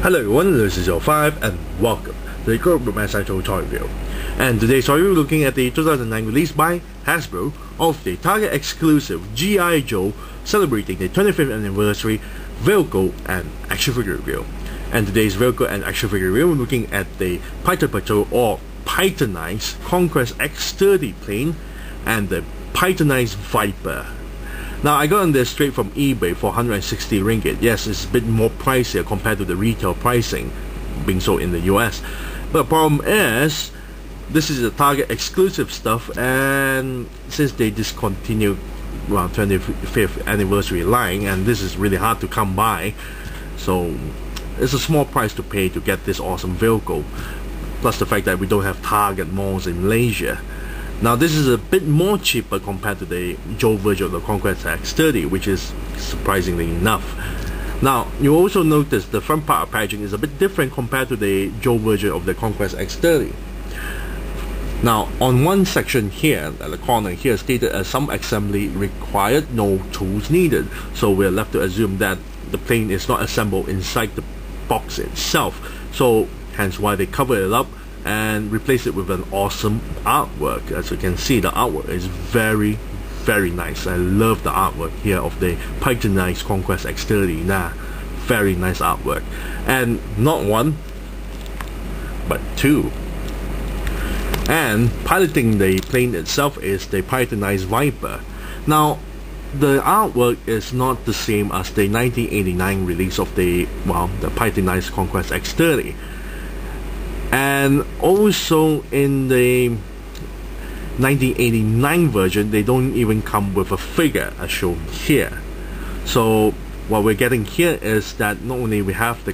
Hello everyone, this is Joe5 and welcome to the Group Essential Toy Review. And today's toy review looking at the 2009 release by Hasbro of the Target exclusive G.I. Joe celebrating the 25th anniversary vehicle and action figure review. And today's vehicle and action figure review, we're looking at the Python Patrol or Pythonized Conquest X-30 plane and the Pythonized Viper. Now I got this straight from eBay for 160 ringgit. Yes, it's a bit more pricier compared to the retail pricing being sold in the US. But the problem is, this is a Target exclusive stuff, and since they discontinued 25th anniversary line, and this is really hard to come by, so it's a small price to pay to get this awesome vehicle. Plus the fact that we don't have Target malls in Malaysia. Now this is a bit more cheaper compared to the Joe version of the Conquest X-30, which is surprisingly enough. Now you also notice the front part of packaging is a bit different compared to the Joe version of the Conquest X-30. Now on one section here, at the corner here, stated as some assembly required, no tools needed. So we're left to assume that the plane is not assembled inside the box itself. So hence why they cover it up and replace it with an awesome artwork. As you can see, the artwork is very nice. I love the artwork here of the Pythonized Conquest X-30. Very nice artwork, and not one but two. And piloting the plane itself is the Pythonized Viper. Now the artwork is not the same as the 1989 release of the Pythonized Conquest X-30. And also in the 1989 version, they don't even come with a figure as shown here. So what we're getting here is that not only we have the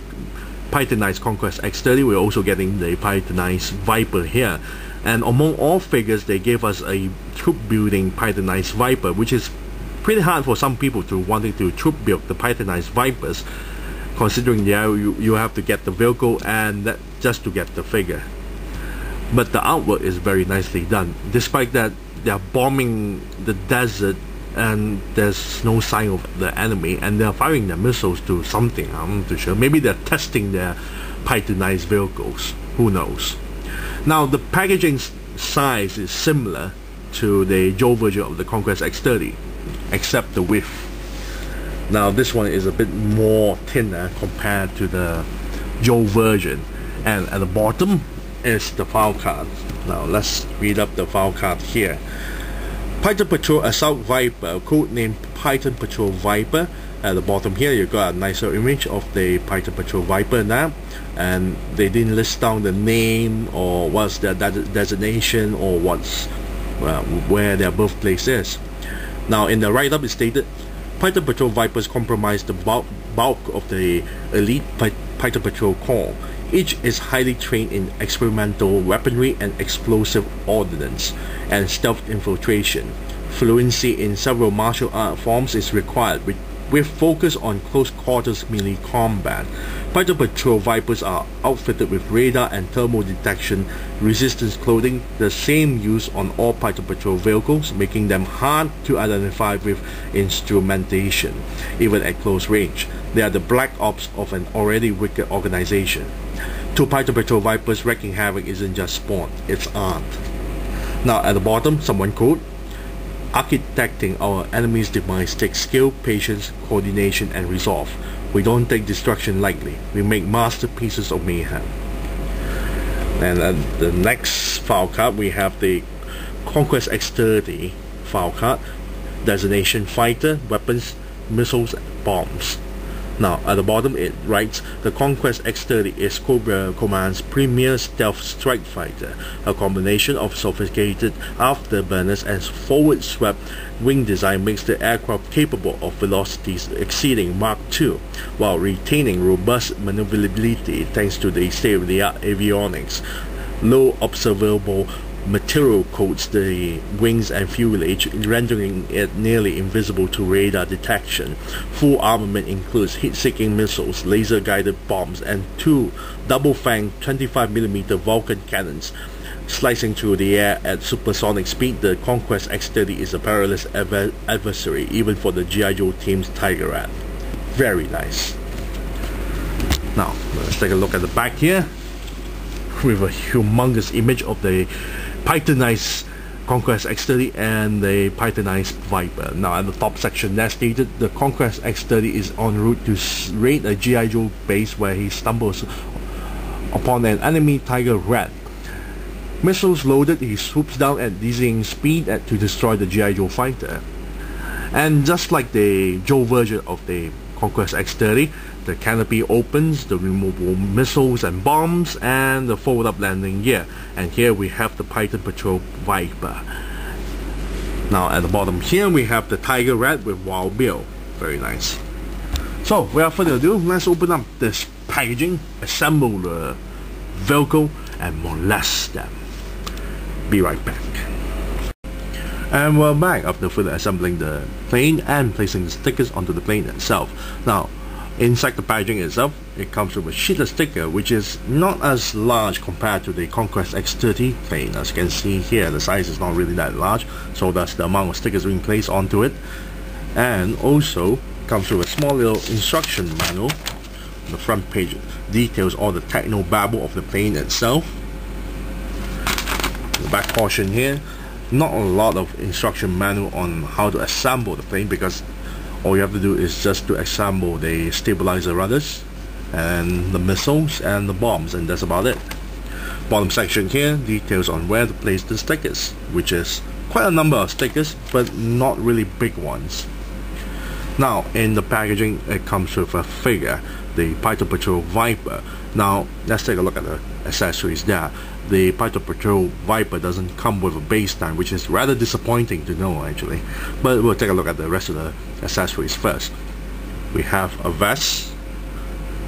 Pythonized Conquest X-30, we're also getting the Pythonized Viper here. And among all figures, they gave us a troop building Pythonized Viper, which is pretty hard for some people to wanting to troop build the Pythonized Vipers, considering you have to get the vehicle and that just to get the figure. But the artwork is very nicely done, despite that they are bombing the desert and there's no sign of the enemy, and they're firing their missiles to something. I'm not too sure. Maybe they're testing their Pythonized vehicles, who knows. Now the packaging size is similar to the Joe version of the Conquest X-30, except the width. Now this one is a bit more thinner compared to the Joe version, and at the bottom is the file card. Now let's read up the file card here. Python Patrol Assault Viper, codenamed Python Patrol Viper. At the bottom here you got a nicer image of the Python Patrol Viper now, and they didn't list down the name or what's their designation or what's where their birthplace is. Now in the write-up it stated, Python Patrol Vipers comprise the bulk of the elite Python Patrol Corps. Each is highly trained in experimental weaponry and explosive ordnance and stealth infiltration. Fluency in several martial art forms is required, with focus on close quarters melee combat. Python Patrol Vipers are outfitted with radar and thermal detection resistance clothing, the same used on all Python Patrol vehicles, making them hard to identify with instrumentation, even at close range. They are the black ops of an already wicked organization. To Python Patrol Vipers, wreaking havoc isn't just sport, it's art. Now at the bottom, someone quote, "Architecting our enemy's demise takes skill, patience, coordination, and resolve. We don't take destruction lightly. We make masterpieces of mayhem." And at the next file card, we have the Conquest X-30 file card. Designation: fighter, weapons, missiles, bombs. Now at the bottom it writes, the Conquest X-30 is Cobra Command's premier stealth strike fighter, a combination of sophisticated afterburners and forward swept wing design makes the aircraft capable of velocities exceeding Mach 2 while retaining robust maneuverability thanks to the state-of-the-art avionics. Low observable material coats the wings and fuselage, rendering it nearly invisible to radar detection. Full armament includes heat-seeking missiles, laser-guided bombs, and two double-fanged 25mm Vulcan cannons. Slicing through the air at supersonic speed, the Conquest X-30 is a perilous adversary, even for the G.I. Joe team's Tiger Rat. Very nice. Now let's take a look at the back here with a humongous image of the Pythonized Conquest X-30 and the Pythonized Viper. Now at the top section, that's stated the Conquest X-30 is en route to raid a G.I. Joe base where he stumbles upon an enemy Tiger Rat. Missiles loaded, he swoops down at dizzying speed to destroy the G.I. Joe fighter. And just like the Joe version of the Conquest X-30, the canopy opens, the removable missiles and bombs, and the fold-up landing gear. And here we have the Python Patrol Viper. Now at the bottom here we have the Tiger Rat with Wild Bill. Very nice. So without further ado, let's open up this packaging, assemble the Velcro, and molest them. Be right back. And we're back after further assembling the plane and placing the stickers onto the plane itself. Now, inside the packaging itself, it comes with a sheetless sticker, which is not as large compared to the Conquest X-30 plane. As you can see here, the size is not really that large, so that's the amount of stickers being placed onto it. And also comes with a small little instruction manual. The front page details all the techno babble of the plane itself. The back portion here, not a lot of instruction manual on how to assemble the plane, because all you have to do is just to assemble the stabilizer rudders and the missiles and the bombs, and that's about it. Bottom section here details on where to place the stickers, which is quite a number of stickers, but not really big ones. Now in the packaging, it comes with a figure, the Python Patrol Viper. Now let's take a look at the accessories there. The Python Patrol Viper doesn't come with a base time, which is rather disappointing to know actually. But we'll take a look at the rest of the accessories first. We have a vest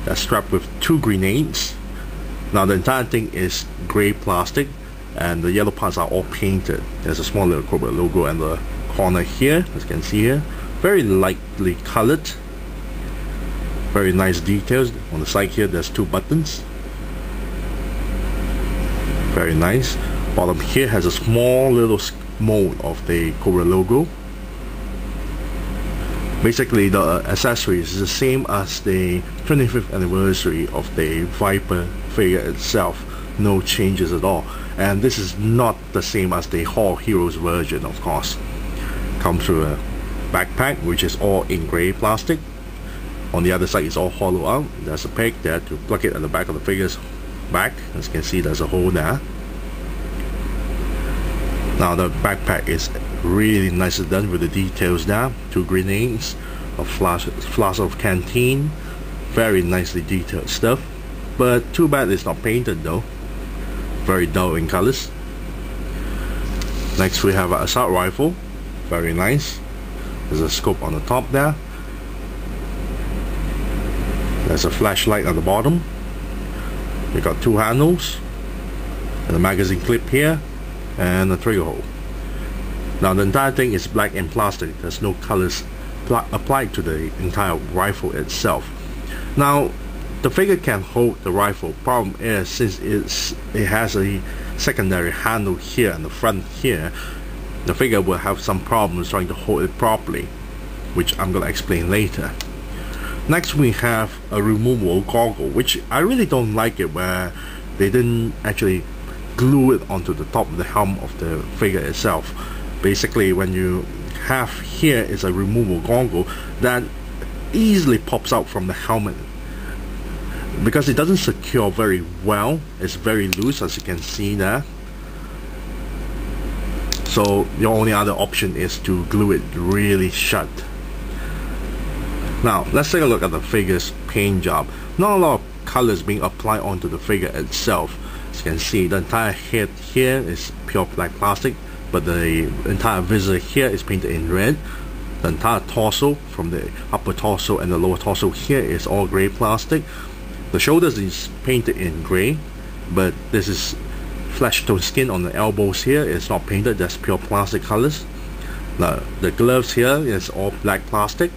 that's strapped with 2 grenades. Now the entire thing is grey plastic, and the yellow parts are all painted. There's a small little corporate logo in the corner here, as you can see here. Very lightly colored. Very nice details. On the side here, there's 2 buttons. Very nice. Bottom here has a small little mold of the Cobra logo. Basically the accessories is the same as the 25th anniversary of the Viper figure itself. No changes at all. And this is not the same as the Hall Heroes version, of course. Comes with a backpack which is all in grey plastic. On the other side is all hollow out. There's a peg there to plug it at the back of the figure's back. As you can see, there's a hole there. Now the backpack is really nicely done with the details there. 2 grenades, a flask of canteen. Very nicely detailed stuff. But too bad it's not painted though. Very dull in colors. Next we have an assault rifle. Very nice. There's a scope on the top there. There's a flashlight at the bottom. We got 2 handles, and a magazine clip here, and a trigger hole. Now the entire thing is black and plastic. There's no colors applied to the entire rifle itself. Now the figure can hold the rifle. Problem is, since it has a secondary handle here and the front here, the figure will have some problems trying to hold it properly, which I'm going to explain later. Next we have a removable goggle, which I really don't like it, where they didn't actually glue it onto the top of the helm of the figure itself. Basically when you have here is a removable goggle that easily pops out from the helmet, because it doesn't secure very well. It's very loose, as you can see there. So the only other option is to glue it really shut. Now let's take a look at the figure's paint job. Not a lot of colors being applied onto the figure itself. As you can see, the entire head here is pure black plastic, but the entire visor here is painted in red. The entire torso, from the upper torso and the lower torso here, is all grey plastic. The shoulders is painted in grey, but this is flesh tone skin on the elbows here. It's not painted, that's pure plastic colors. Now the gloves here is all black plastic.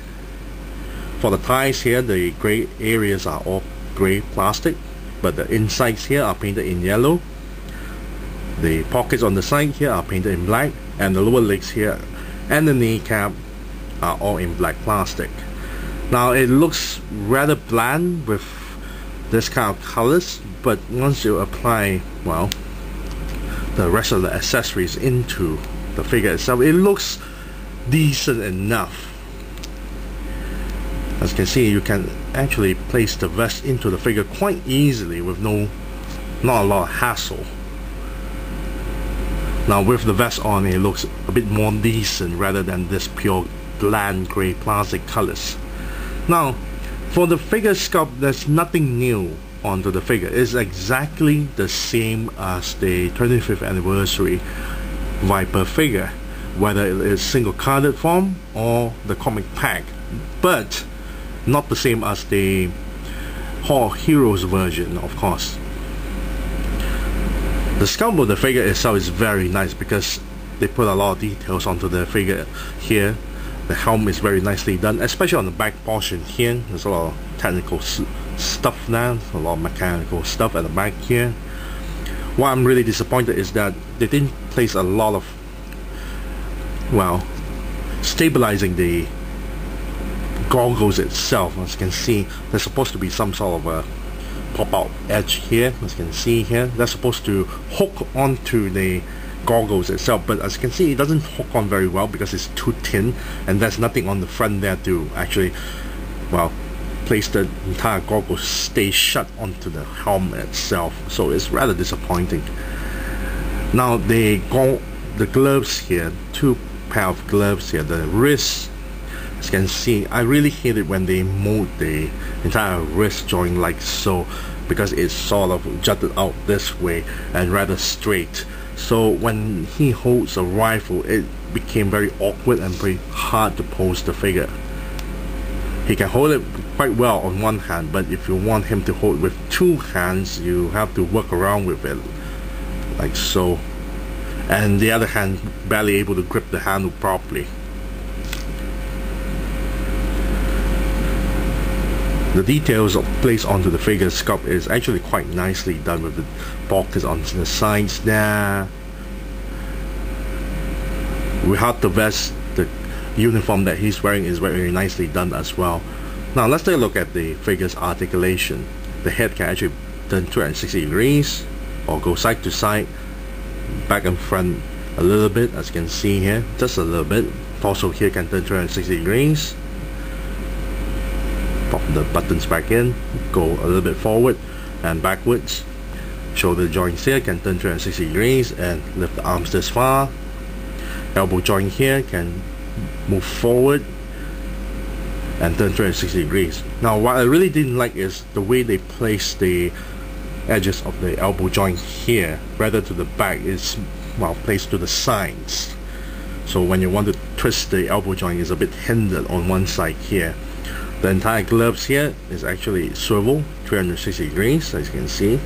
For the thighs here, the grey areas are all grey plastic, but the insides here are painted in yellow. The pockets on the side here are painted in black, and the lower legs here and the kneecap are all in black plastic. Now it looks rather bland with this kind of colors, but once you apply, well, the rest of the accessories into the figure itself, it looks decent enough. As you can see, you can actually place the vest into the figure quite easily with not a lot of hassle. Now with the vest on, it looks a bit more decent rather than this pure bland grey plastic colors. Now for the figure sculpt, there's nothing new onto the figure. It's exactly the same as the 25th anniversary Viper figure, whether it is single carded form or the comic pack, but not the same as the Hall Heroes version, of course. The sculpt of the figure itself is very nice because they put a lot of details onto the figure here. The helm is very nicely done, especially on the back portion here. There's a lot of technical stuff now, a lot of mechanical stuff at the back here. What I'm really disappointed is that they didn't place a lot of, well, stabilizing the goggles itself. As you can see, there's supposed to be some sort of a pop-out edge here. As you can see here, that's supposed to hook onto the goggles itself, but as you can see, it doesn't hook on very well because it's too thin, and there's nothing on the front there to actually, well, place the entire goggle stay shut onto the helm itself. So it's rather disappointing. Now the gloves here, two pair of gloves here, the wrist, as you can see, I really hate it when they mold the entire wrist joint like so, because it's sort of jutted out this way and rather straight. So when he holds a rifle, it became very awkward and very hard to pose the figure. He can hold it quite well on one hand, but if you want him to hold with two hands, you have to work around with it like so, and the other hand barely able to grip the handle properly. The details placed onto the figure sculpt is actually quite nicely done, with the pockets on the sides there. Without the vest, the uniform that he's wearing is very nicely done as well. Now let's take a look at the figure's articulation. The head can actually turn 360 degrees or go side to side, back and front a little bit, as you can see here, just a little bit. Torso here can turn 360 degrees. Pop the buttons back in, go a little bit forward and backwards. Shoulder joints here can turn 360 degrees and lift the arms this far. Elbow joint here can move forward and turn 360 degrees. Now what I really didn't like is the way they place the edges of the elbow joint here rather to the back. Is, well, placed to the sides, so when you want to twist the elbow joint, is a bit hindered on one side here. The entire gloves here is actually swivel 360 degrees, as you can see.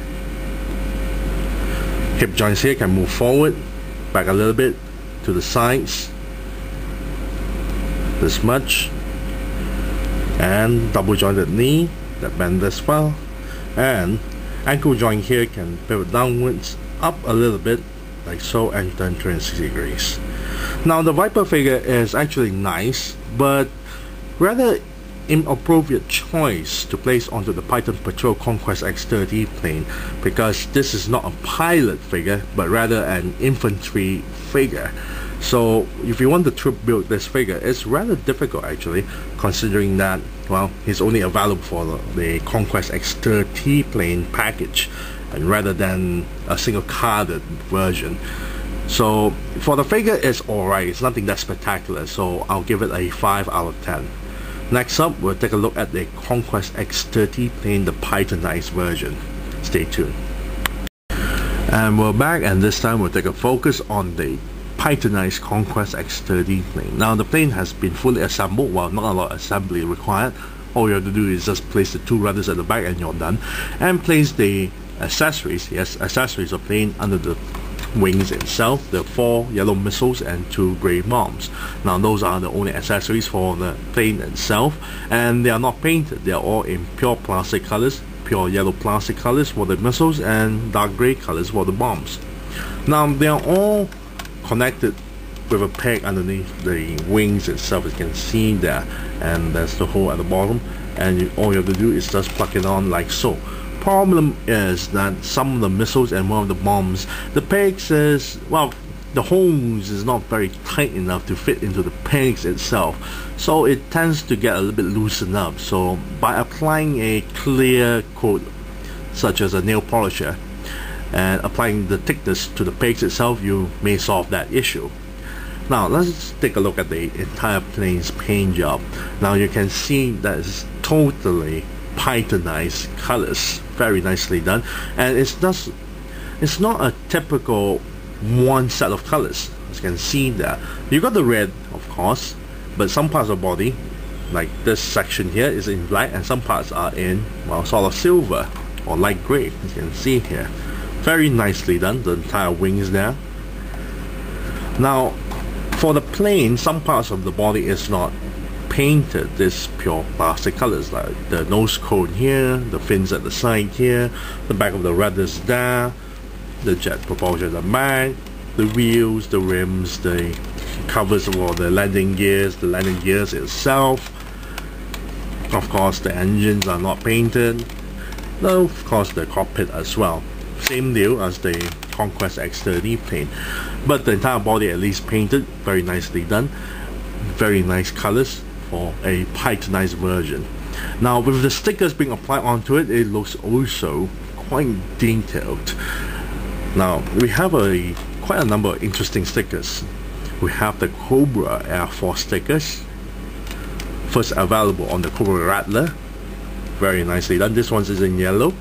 Hip joints here can move forward, back a little bit, to the sides, this much, and double jointed knee that bend as well, and ankle joint here can pivot downwards, up a little bit, like so, and turn 360 degrees. Now the Viper figure is actually nice, but rather inappropriate choice to place onto the Python Patrol Conquest X-30 plane, because this is not a pilot figure but rather an infantry figure. So if you want to troop build this figure, it's rather difficult actually, considering that, well, he's only available for the Conquest X-30 plane package, and rather than a single carded version. So for the figure, it's alright, it's nothing that spectacular, so I'll give it a 5 out of 10. Next up, we'll take a look at the Conquest X-30 plane, the Pythonized version. Stay tuned. And we're back, and this time we'll take a focus on the Pythonized Conquest X-30 plane. Now the plane has been fully assembled, well, not a lot of assembly required. All you have to do is just place the two rudders at the back and you're done. And place the accessories, yes, accessories of plane under the wings itself, the 4 yellow missiles and 2 grey bombs. Now those are the only accessories for the plane itself, and they are not painted. They are all in pure plastic colors, pure yellow plastic colors for the missiles and dark grey colors for the bombs. Now they are all connected with a peg underneath the wings itself, as you can see there, and there's the hole at the bottom, and all you have to do is just plug it on like so. Problem is that some of the missiles and one of the bombs, the pegs is, well, the holes is not very tight enough to fit into the pegs itself, so it tends to get a little bit loosened up. So by applying a clear coat such as a nail polisher and applying the thickness to the pegs itself, you may solve that issue. Now let's take a look at the entire plane's paint job. Now you can see that it's totally Pythonized colors, very nicely done, and it's not a typical one set of colors. As you can see that you got the red, of course, but some parts of the body, like this section here, is in black, and some parts are in, well, sort of silver or light gray. As you can see here, very nicely done, the entire wings there. Now for the plane, some parts of the body is not painted this pure plastic colors, like the nose cone here, the fins at the side here, the back of the rudders there, the jet propulsion at the back, the wheels, the rims, the covers for the landing gears itself. Of course the engines are not painted. Now of course the cockpit as well, same deal as the Conquest X-30 plane, but the entire body at least painted, very nicely done, very nice colors for a Pythonized version. Now with the stickers being applied onto it, it looks also quite detailed. Now we have quite a number of interesting stickers. We have the Cobra Air Force stickers, first available on the Cobra Rattler, very nicely done. This one is in yellow.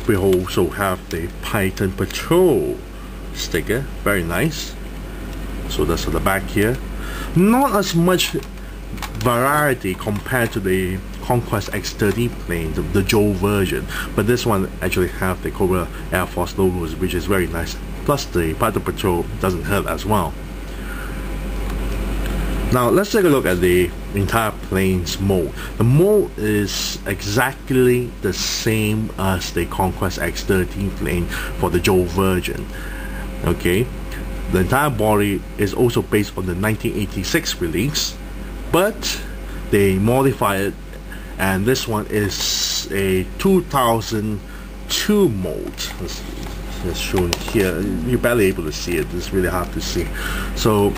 We also have the Python Patrol sticker, very nice. So that's at the back here. Not as much variety compared to the Conquest X-30 plane, the Joe version, but this one actually have the Cobra Air Force logos, which is very nice. Plus the Python Patrol doesn't hurt as well. Now let's take a look at the entire plane's mold. The mold is exactly the same as the Conquest X-30 plane for the Joe version. Okay, the entire body is also based on the 1986 release, but they modify it, and this one is a 2002 mold. It's shown here. You're barely able to see it. It's really hard to see. So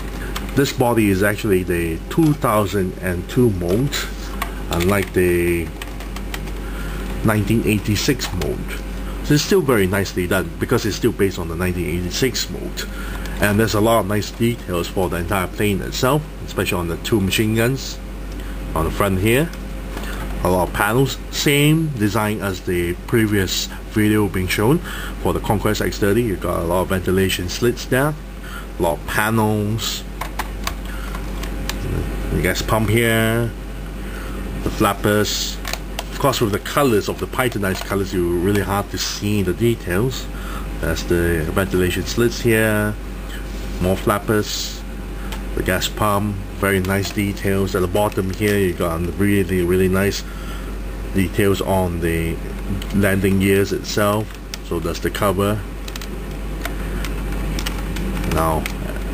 this body is actually the 2002 mold, unlike the 1986 mold. So it's still very nicely done because it's still based on the 1986 mold. And there's a lot of nice details for the entire plane itself, especially on the two machine guns on the front here. A lot of panels, same design as the previous video being shown for the Conquest X-30. You got a lot of ventilation slits there, a lot of panels, the gas pump here, the flappers. Of course, with the colors of the Pythonized colors, you're really hard to see the details. That's the ventilation slits here, more flappers, the gas pump, very nice details. At the bottom here, you got really nice details on the landing gears itself. So that's the cover. Now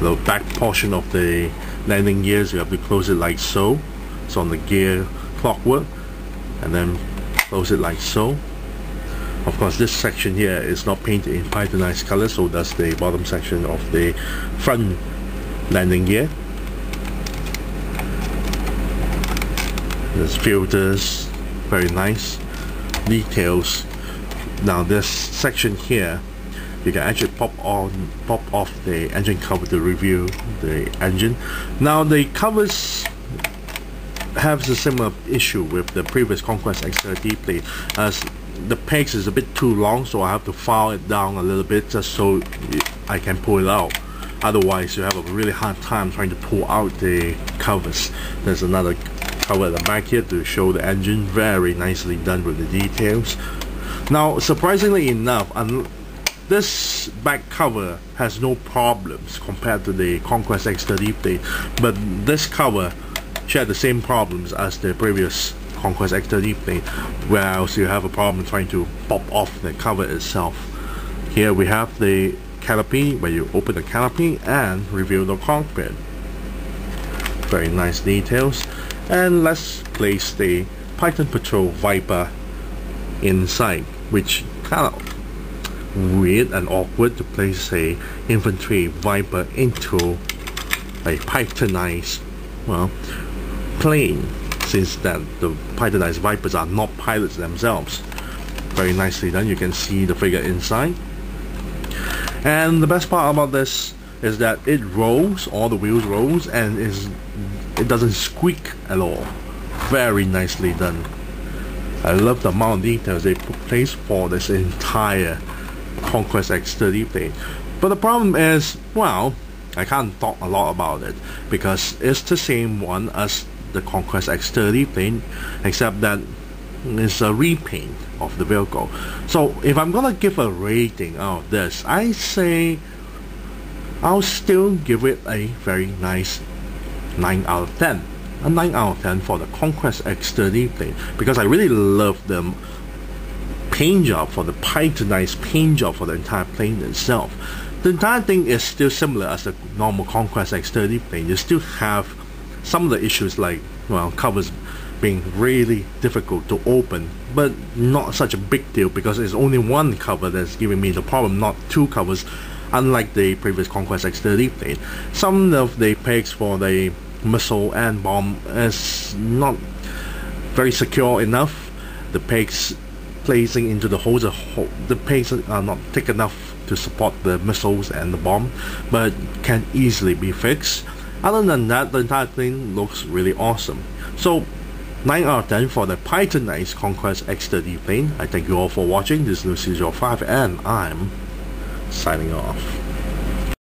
the back portion of the landing gears, you have to close it like so. It's on the gear clockwork, and then close it like so. Of course, this section here is not painted in Pythonized color, so that's the bottom section of the front landing gear. There's filters, very nice details. Now this section here, you can actually pop off the engine cover to review the engine. Now the covers have a similar issue with the previous Conquest X-30 plane, as the pegs is a bit too long, so I have to file it down a little bit just so I can pull it out. Otherwise you have a really hard time trying to pull out the covers. There's another cover at the back here to show the engine, very nicely done with the details. Now surprisingly enough, this back cover has no problems compared to the Conquest X-30 plane, but this cover shared the same problems as the previous Conquest X-30 plane, whereas you have a problem trying to pop off the cover itself. Here we have the canopy, where you open the canopy and reveal the cockpit. Very nice details. And let's place the Python Patrol Viper inside. which kind of weird and awkward to place a infantry Viper into a Pythonized, well, plane, since that the Pythonized Vipers are not pilots themselves. Very nicely done. You can see the figure inside. And the best part about this is that it rolls, all the wheels rolls, and it doesn't squeak at all. Very nicely done. I love the amount of details they put place for this entire Conquest X-30 plane. But the problem is, well, I can't talk a lot about it because it's the same one as the Conquest X-30 plane, except that it's a repaint of the vehicle. So if I'm gonna give a rating out of this, I say I'll still give it a very nice 9 out of 10. A 9 out of 10 for the Conquest X-30 plane, because I really love the paint job, for the Pythonized paint job for the entire plane itself. The entire thing is still similar as the normal Conquest X-30 plane. You still have some of the issues like, well, covers being really difficult to open, but not such a big deal because it's only one cover that's giving me the problem, not two covers, unlike the previous Conquest X-30 plane. Some of the pegs for the missile and bomb is not very secure enough. The pegs placing into the holes, the pegs are not thick enough to support the missiles and the bomb, but can easily be fixed. Other than that, the entire thing looks really awesome. So 9 out of 10 for the Pythonized Conquest X-30 plane. I thank you all for watching. This is Lucy05 and I'm signing off.